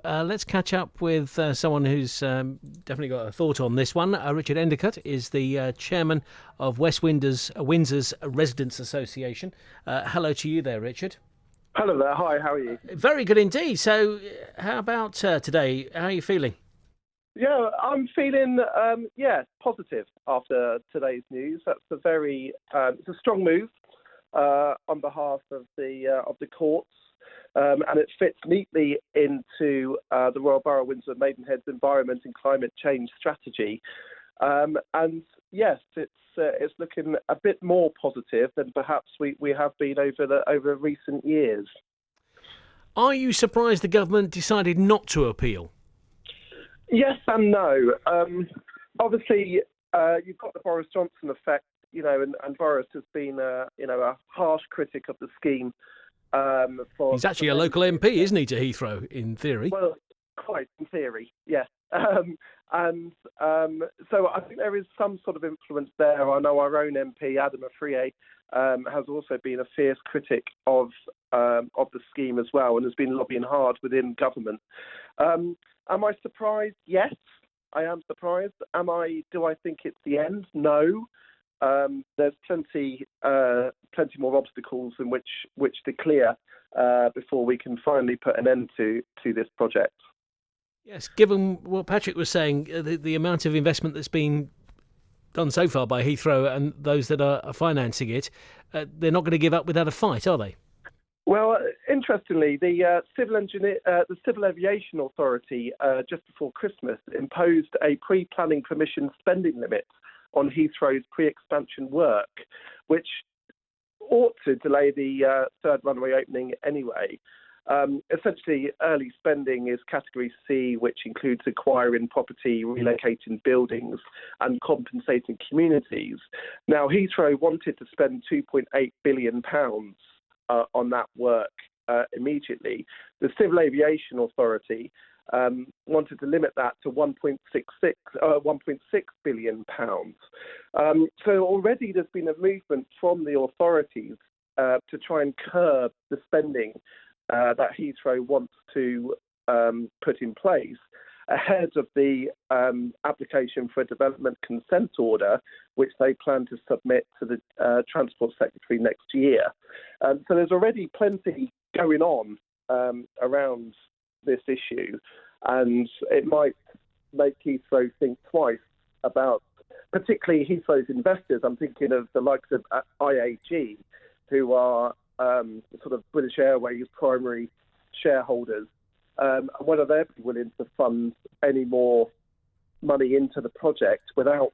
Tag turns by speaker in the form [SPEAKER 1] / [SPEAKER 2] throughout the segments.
[SPEAKER 1] let's catch up with someone who's definitely got a thought on this one. Richard Endacott is the chairman of Windsor's Residents Association. Hello to you there, Richard.
[SPEAKER 2] Hello there. Hi, how are you?
[SPEAKER 1] Very good indeed. So how about today? How are you feeling?
[SPEAKER 2] Yeah, I'm feeling positive after today's news. That's it's a strong move on behalf of the courts, and it fits neatly into the Royal Borough of Windsor Maidenhead's environment and climate change strategy. And yes, it's looking a bit more positive than perhaps we have been over recent years.
[SPEAKER 1] Are you surprised the government decided not to appeal?
[SPEAKER 2] Yes and no. Obviously, you've got the Boris Johnson effect, and Boris has been a harsh critic of the scheme.
[SPEAKER 1] He's actually a local MP, isn't he, to Heathrow, in theory?
[SPEAKER 2] Well, quite in theory, yes. So I think there is some sort of influence there. I know our own MP, Adam Afriyie, has also been a fierce critic of the scheme as well, and has been lobbying hard within government. Am I surprised? Yes, I am surprised. Do I think it's the end? No. There's plenty more obstacles in which to clear before we can finally put an end to this project.
[SPEAKER 1] Yes, given what Patrick was saying, the amount of investment that's been done so far by Heathrow and those that are financing it, they're not going to give up without a fight, are they?
[SPEAKER 2] Well, interestingly, the Civil Aviation Authority just before Christmas imposed a pre-planning permission spending limit on Heathrow's pre-expansion work, which ought to delay the third runway opening anyway. Essentially, early spending is Category C, which includes acquiring property, relocating buildings and compensating communities. Now, Heathrow wanted to spend £2.8 billion on that work immediately. The Civil Aviation Authority wanted to limit that to £1.6 billion. So already there's been a movement from the authorities to try and curb the spending that Heathrow wants to put in place ahead of the application for a development consent order, which they plan to submit to the Transport Secretary next year. So there's already plenty going on around this issue, and it might make Heathrow think twice about, particularly Heathrow's investors. I'm thinking of the likes of IAG, who are sort of British Airways' primary shareholders, and whether they'd be willing to fund any more money into the project without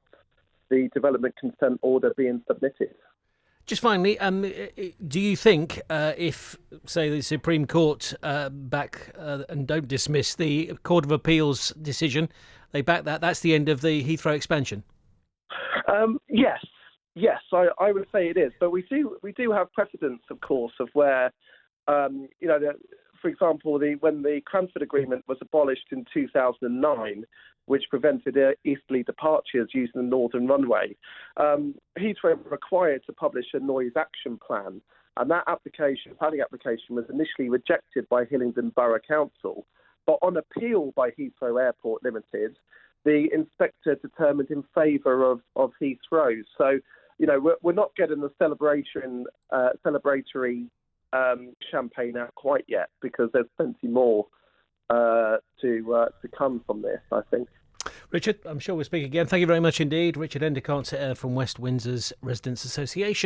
[SPEAKER 2] the development consent order being submitted.
[SPEAKER 1] Just finally, do you think if, say, the Supreme Court back and don't dismiss the Court of Appeal's decision, they back that's the end of the Heathrow expansion? Yes,
[SPEAKER 2] I would say it is. But we do have precedents, of course, of where, for example, when the Cranford Agreement was abolished in 2009, which prevented easterly departures using the Northern Runway, Heathrow were required to publish a noise action plan, and that planning application was initially rejected by Hillingdon Borough Council, but on appeal by Heathrow Airport Limited, the inspector determined in favour of Heathrow. So, we're not getting the celebratory champagne out quite yet, because there's plenty more to come from this, I think.
[SPEAKER 1] Richard, I'm sure we'll speak again. Thank you very much indeed. Richard Endacott from West Windsor's Residents Association.